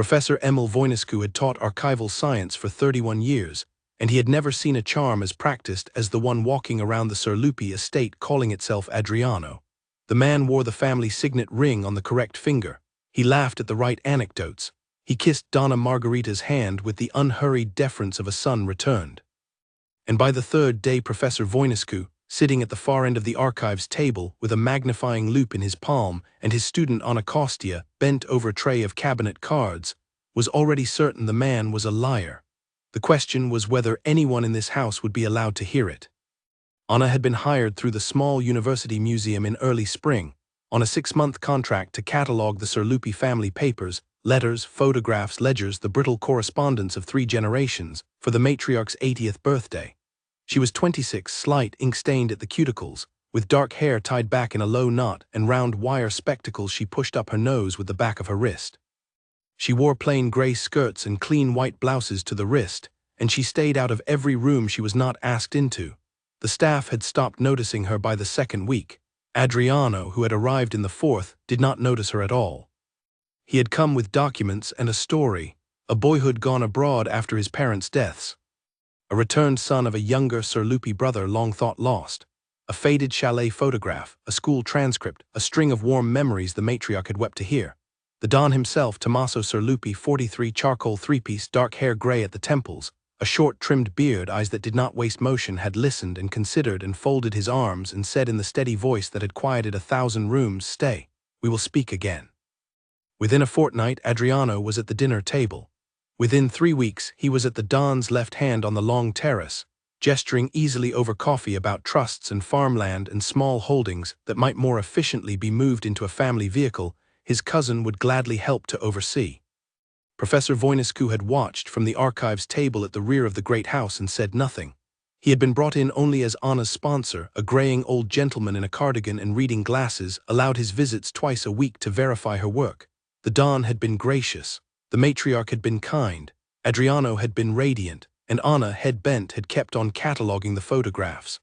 Professor Emil Voinescu had taught archival science for 31 years, and he had never seen a charm as practiced as the one walking around the Serlupi estate calling itself Adriano. The man wore the family signet ring on the correct finger. He laughed at the right anecdotes. He kissed Donna Margarita's hand with the unhurried deference of a son returned. And by the third day Professor Voinescu, sitting at the far end of the archives table with a magnifying loupe in his palm and his student Anacostia bent over a tray of cabinet cards, was already certain the man was a liar. The question was whether anyone in this house would be allowed to hear it. Anna had been hired through the small university museum in early spring, on a 6-month contract to catalogue the Serlupi family papers, letters, photographs, ledgers, the brittle correspondence of 3 generations, for the matriarch's 80th birthday. She was 26, slight, ink-stained at the cuticles, with dark hair tied back in a low knot and round wire spectacles she pushed up her nose with the back of her wrist. She wore plain grey skirts and clean white blouses to the wrist, and she stayed out of every room she was not asked into. The staff had stopped noticing her by the 2nd week. Adriano, who had arrived in the 4th, did not notice her at all. He had come with documents and a story, a boyhood gone abroad after his parents' deaths. A returned son of a younger Serlupi brother long thought lost, a faded chalet photograph, a school transcript, a string of warm memories the matriarch had wept to hear. The Don himself, Tommaso Serlupi, 43, charcoal 3-piece, dark hair gray at the temples, a short trimmed beard, eyes that did not waste motion, had listened and considered and folded his arms and said in the steady voice that had quieted 1,000 rooms, "Stay, we will speak again." Within a fortnight, Adriano was at the dinner table. Within 3 weeks, he was at the Don's left hand on the long terrace, gesturing easily over coffee about trusts and farmland and small holdings that might more efficiently be moved into a family vehicle his cousin would gladly help to oversee. Professor Voinescu had watched from the archives table at the rear of the great house and said nothing. He had been brought in only as Anna's sponsor, a graying old gentleman in a cardigan and reading glasses, allowed his visits twice a week to verify her work. The Don had been gracious. The matriarch had been kind, Adriano had been radiant, and Anna, head bent, had kept on cataloguing the photographs.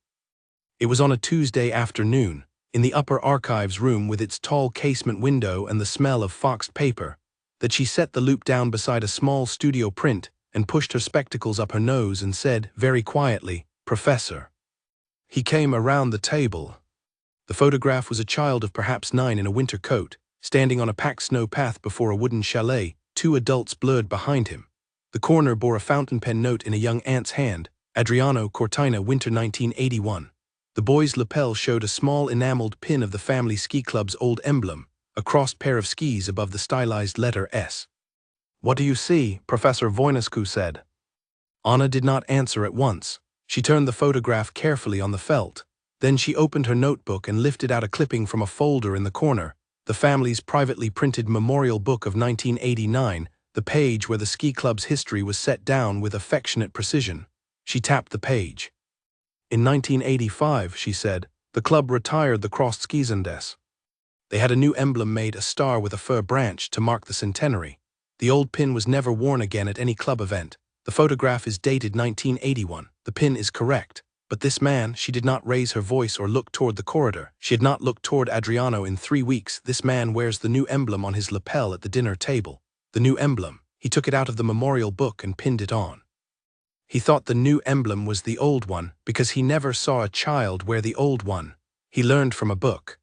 It was on a Tuesday afternoon, in the upper archives room with its tall casement window and the smell of foxed paper, that she set the loupe down beside a small studio print and pushed her spectacles up her nose and said, very quietly, "Professor." He came around the table. The photograph was a child of perhaps 9 in a winter coat, standing on a packed snow path before a wooden chalet, 2 adults blurred behind him. The corner bore a fountain pen note in a young aunt's hand, Adriano, Cortina, winter 1981. The boy's lapel showed a small enameled pin of the family ski club's old emblem, a crossed pair of skis above the stylized letter S. "What do you see?" Professor Voinescu said. Anna did not answer at once. She turned the photograph carefully on the felt. Then she opened her notebook and lifted out a clipping from a folder in the corner, the family's privately printed memorial book of 1989, the page where the ski club's history was set down with affectionate precision. She tapped the page. "In 1985, she said, the club retired the crossed skisandes. They had a new emblem made, a star with a fir branch, to mark the centenary. The old pin was never worn again at any club event. The photograph is dated 1981. The pin is correct. But this man," she did not raise her voice or look toward the corridor. She had not looked toward Adriano in 3 weeks. "This man wears the new emblem on his lapel at the dinner table. The new emblem." He took it out of the memorial book and pinned it on. He thought the new emblem was the old one because he never saw a child wear the old one. He learned from a book.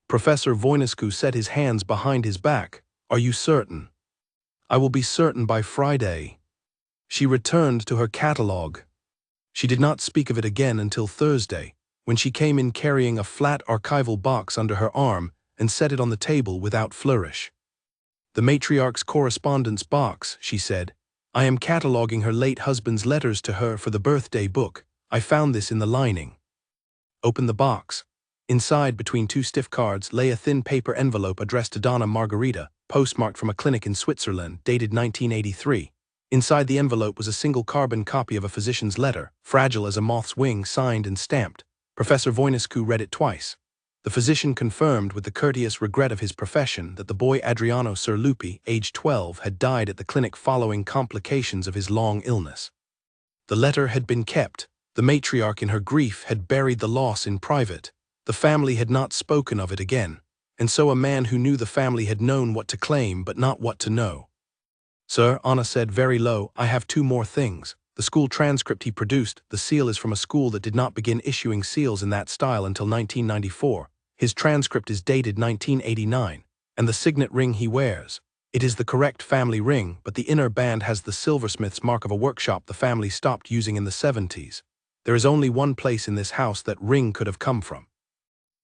Professor Voinescu set his hands behind his back. "Are you certain?" "I will be certain by Friday." She returned to her catalogue. She did not speak of it again until Thursday, when she came in carrying a flat archival box under her arm and set it on the table without flourish. "The matriarch's correspondence box," she said. "I am cataloguing her late husband's letters to her for the birthday book. I found this in the lining." Open the box. Inside, between 2 stiff cards, lay a thin paper envelope addressed to Donna Margarita, postmarked from a clinic in Switzerland, dated 1983. Inside the envelope was a single carbon copy of a physician's letter, fragile as a moth's wing, signed and stamped. Professor Voinescu read it twice. The physician confirmed with the courteous regret of his profession that the boy Adriano Serlupi, age 12, had died at the clinic following complications of his long illness. The letter had been kept. The matriarch in her grief had buried the loss in private. The family had not spoken of it again, and so a man who knew the family had known what to claim but not what to know. "Sir," Anna said very low, "I have two more things. The school transcript he produced, the seal is from a school that did not begin issuing seals in that style until 1994. His transcript is dated 1989. And the signet ring he wears. It is the correct family ring, but the inner band has the silversmith's mark of a workshop the family stopped using in the 70s. There is only one place in this house that ring could have come from.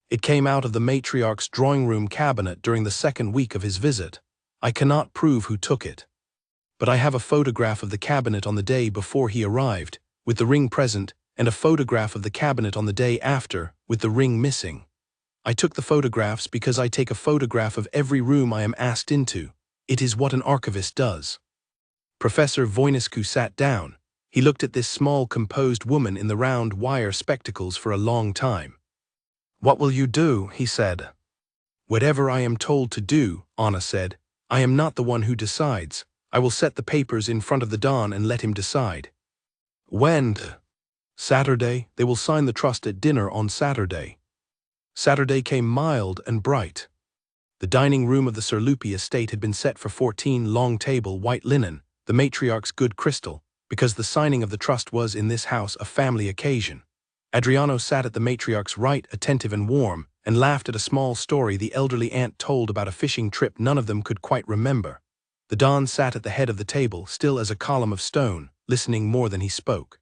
It came out of the matriarch's drawing room cabinet during the second week of his visit. I cannot prove who took it. But I have a photograph of the cabinet on the day before he arrived, with the ring present, and a photograph of the cabinet on the day after, with the ring missing. I took the photographs because I take a photograph of every room I am asked into. It is what an archivist does." Professor Voinescu sat down. He looked at this small, composed woman in the round wire spectacles for a long time. "What will you do?" he said. "Whatever I am told to do," Anna said. "I am not the one who decides. I will set the papers in front of the Don and let him decide." "When?" "Saturday. They will sign the trust at dinner on Saturday." Saturday came mild and bright. The dining room of the Serlupi estate had been set for 14 long-table white linen, the matriarch's good crystal, because the signing of the trust was in this house a family occasion. Adriano sat at the matriarch's right, attentive and warm, and laughed at a small story the elderly aunt told about a fishing trip none of them could quite remember. The Don sat at the head of the table, still as a column of stone, listening more than he spoke.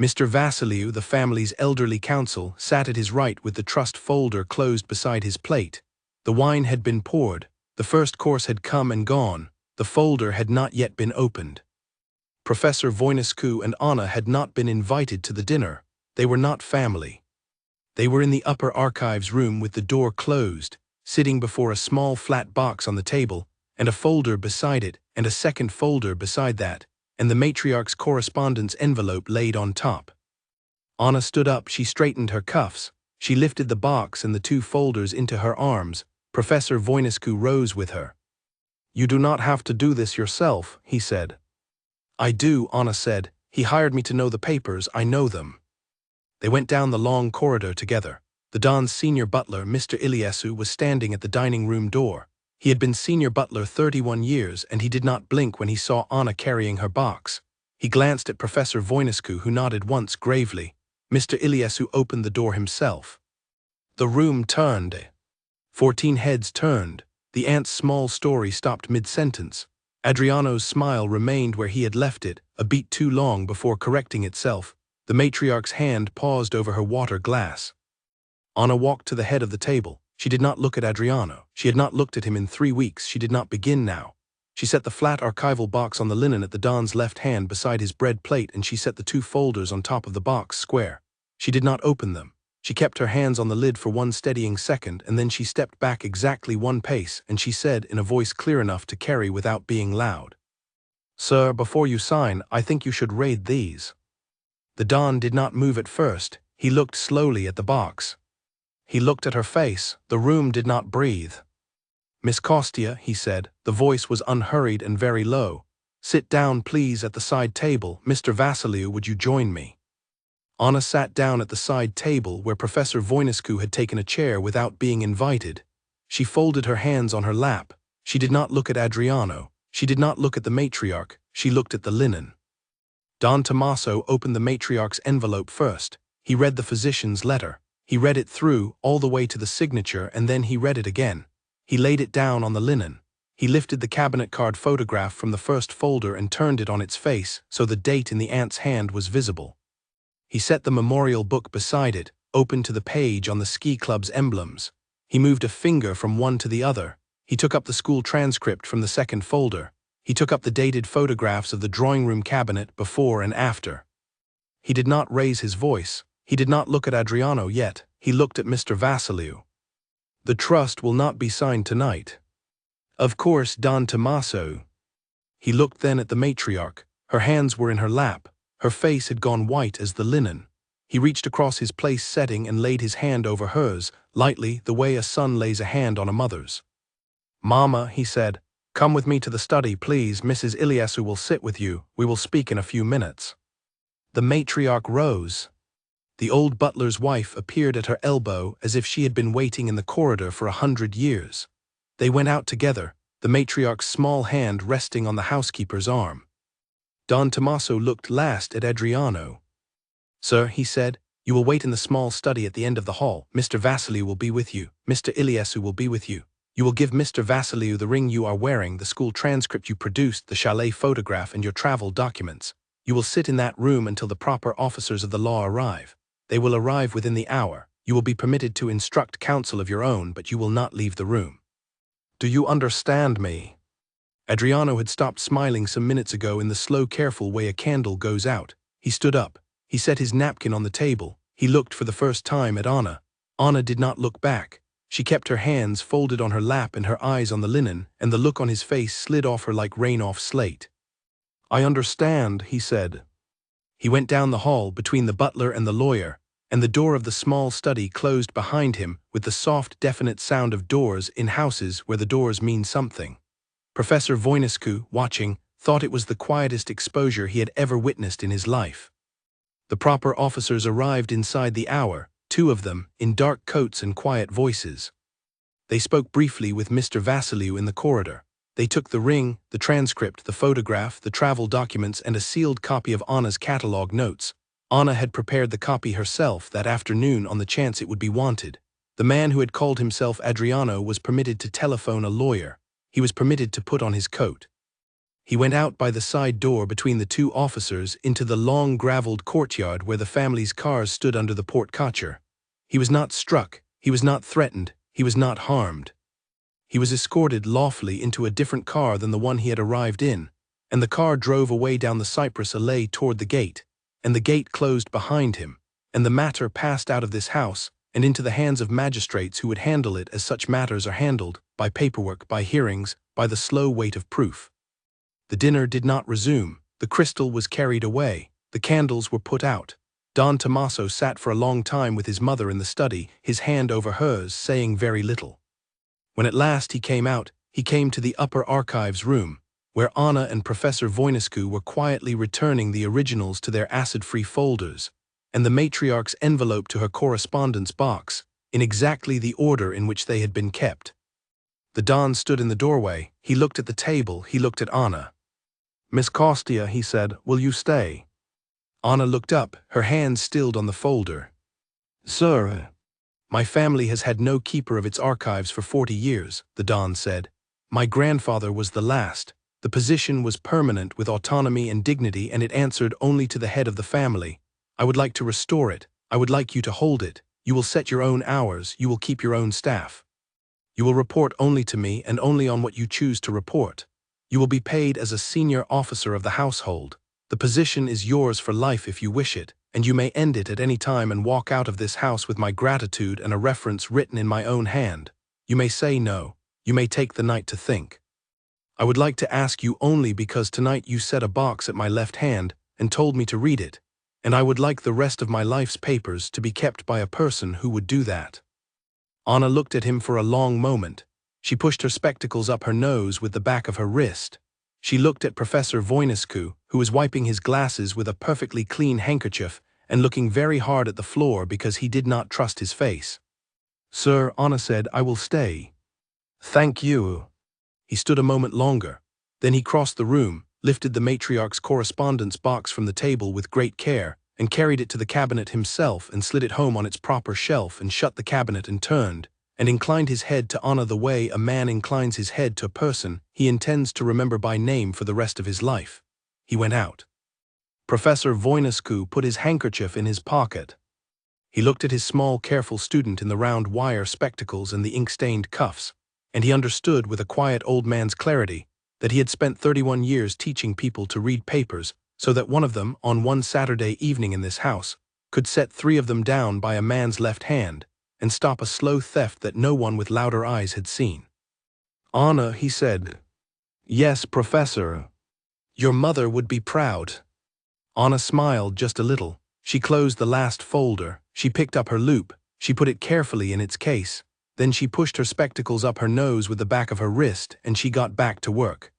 Mr. Vasiliu, the family's elderly counsel, sat at his right with the trust folder closed beside his plate. The wine had been poured, the first course had come and gone, the folder had not yet been opened. Professor Voinescu and Anna had not been invited to the dinner. They were not family. They were in the upper archives room with the door closed, sitting before a small flat box on the table, and a folder beside it, and a second folder beside that, and the matriarch's correspondence envelope laid on top. Anna stood up, she straightened her cuffs, she lifted the box and the two folders into her arms. Professor Voinescu rose with her. "You do not have to do this yourself," he said. "I do," Anna said. "He hired me to know the papers, I know them." They went down the long corridor together. The Don's senior butler, Mr. Iliescu, was standing at the dining room door. He had been senior butler 31 years, and he did not blink when he saw Anna carrying her box. He glanced at Professor Voinescu, who nodded once gravely. Mr. Iliescu opened the door himself. The room turned. 14 heads turned. The aunt's small story stopped mid-sentence. Adriano's smile remained where he had left it, a beat too long before correcting itself. The matriarch's hand paused over her water glass. Anna walked to the head of the table. She did not look at Adriano. She had not looked at him in 3 weeks. She did not begin now. She set the flat archival box on the linen at the Don's left hand beside his bread plate, and she set the two folders on top of the box square. She did not open them. She kept her hands on the lid for one steadying second, and then she stepped back exactly one pace, and she said in a voice clear enough to carry without being loud, "Sir, before you sign, I think you should read these." The Don did not move at first. He looked slowly at the box. He looked at her face. The room did not breathe. "Miss Kostia," he said. The voice was unhurried and very low. "Sit down, please, at the side table. Mr. Vasiliu, would you join me?" Anna sat down at the side table where Professor Voinescu had taken a chair without being invited. She folded her hands on her lap. She did not look at Adriano. She did not look at the matriarch. She looked at the linen. Don Tommaso opened the matriarch's envelope first. He read the physician's letter. He read it through, all the way to the signature, and then he read it again. He laid it down on the linen. He lifted the cabinet card photograph from the first folder and turned it on its face, so the date in the aunt's hand was visible. He set the memorial book beside it, open to the page on the ski club's emblems. He moved a finger from one to the other. He took up the school transcript from the second folder. He took up the dated photographs of the drawing room cabinet before and after. He did not raise his voice. He did not look at Adriano yet. He looked at Mr. Vasiliu. "The trust will not be signed tonight." "Of course, Don Tommaso." He looked then at the matriarch. Her hands were in her lap. Her face had gone white as the linen. He reached across his place setting and laid his hand over hers, lightly, the way a son lays a hand on a mother's. "Mama," he said, "come with me to the study, please. Mrs. Iliescu will sit with you. We will speak in a few minutes." The matriarch rose. The old butler's wife appeared at her elbow as if she had been waiting in the corridor for 100 years. They went out together. the matriarch's small hand resting on the housekeeper's arm. Don Tommaso looked last at Adriano. "Sir," he said, "you will wait in the small study at the end of the hall. Mr. Vassiliou will be with you. Mr. Iliescu will be with you. You will give Mr. Vassiliou the ring you are wearing, the school transcript you produced, the chalet photograph, and your travel documents. You will sit in that room until the proper officers of the law arrive. They will arrive within the hour. You will be permitted to instruct counsel of your own, but you will not leave the room. Do you understand me?" Adriano had stopped smiling some minutes ago in the slow, careful way a candle goes out. He stood up. He set his napkin on the table. He looked for the first time at Anna. Anna did not look back. She kept her hands folded on her lap and her eyes on the linen, and the look on his face slid off her like rain off slate. "I understand," he said. He went down the hall between the butler and the lawyer, and the door of the small study closed behind him with the soft, definite sound of doors in houses where the doors mean something. Professor Voinescu, watching, thought it was the quietest exposure he had ever witnessed in his life. The proper officers arrived inside the hour, 2 of them, in dark coats and quiet voices. They spoke briefly with Mr. Vassiliou in the corridor. They took the ring, the transcript, the photograph, the travel documents, and a sealed copy of Anna's catalogue notes. Anna had prepared the copy herself that afternoon on the chance it would be wanted. The man who had called himself Adriano was permitted to telephone a lawyer. He was permitted to put on his coat. He went out by the side door between the 2 officers into the long gravelled courtyard where the family's cars stood under the porte-cochere. He was not struck, he was not threatened, he was not harmed. He was escorted lawfully into a different car than the one he had arrived in, and the car drove away down the cypress alley toward the gate, and the gate closed behind him, and the matter passed out of this house and into the hands of magistrates who would handle it as such matters are handled, by paperwork, by hearings, by the slow weight of proof. The dinner did not resume. The crystal was carried away. The candles were put out. Don Tommaso sat for a long time with his mother in the study, his hand over hers, saying very little. When at last he came out, he came to the upper archives room, where Anna and Professor Voinescu were quietly returning the originals to their acid-free folders, and the matriarch's envelope to her correspondence box, in exactly the order in which they had been kept. The Don stood in the doorway. He looked at the table. He looked at Anna. "Miss Kostia," he said, "will you stay?" Anna looked up, her hands stilled on the folder. "Sir, my family has had no keeper of its archives for 40 years, the Don said. "My grandfather was the last. The position was permanent with autonomy and dignity, and it answered only to the head of the family. I would like to restore it. I would like you to hold it. You will set your own hours. You will keep your own staff. You will report only to me and only on what you choose to report. You will be paid as a senior officer of the household. The position is yours for life if you wish it, and you may end it at any time and walk out of this house with my gratitude and a reference written in my own hand. You may say no. You may take the night to think. I would like to ask you only because tonight you set a box at my left hand and told me to read it, and I would like the rest of my life's papers to be kept by a person who would do that." Anna looked at him for a long moment. She pushed her spectacles up her nose with the back of her wrist. She looked at Professor Voinescu, who was wiping his glasses with a perfectly clean handkerchief and looking very hard at the floor because he did not trust his face. "Sir," Anna said, "I will stay." "Thank you." He stood a moment longer. Then he crossed the room, lifted the matriarch's correspondence box from the table with great care, and carried it to the cabinet himself and slid it home on its proper shelf and shut the cabinet and turned, and inclined his head to Anna the way a man inclines his head to a person he intends to remember by name for the rest of his life. He went out. Professor Voinescu put his handkerchief in his pocket. He looked at his small, careful student in the round wire spectacles and the ink-stained cuffs, and he understood with a quiet old man's clarity that he had spent 31 years teaching people to read papers so that one of them, on one Saturday evening in this house, could set 3 of them down by a man's left hand and stop a slow theft that no one with louder eyes had seen. "Anna," he said. "Yes, Professor. Your mother would be proud." Anna smiled just a little. She closed the last folder. She picked up her loupe. She put it carefully in its case. Then she pushed her spectacles up her nose with the back of her wrist, and she got back to work.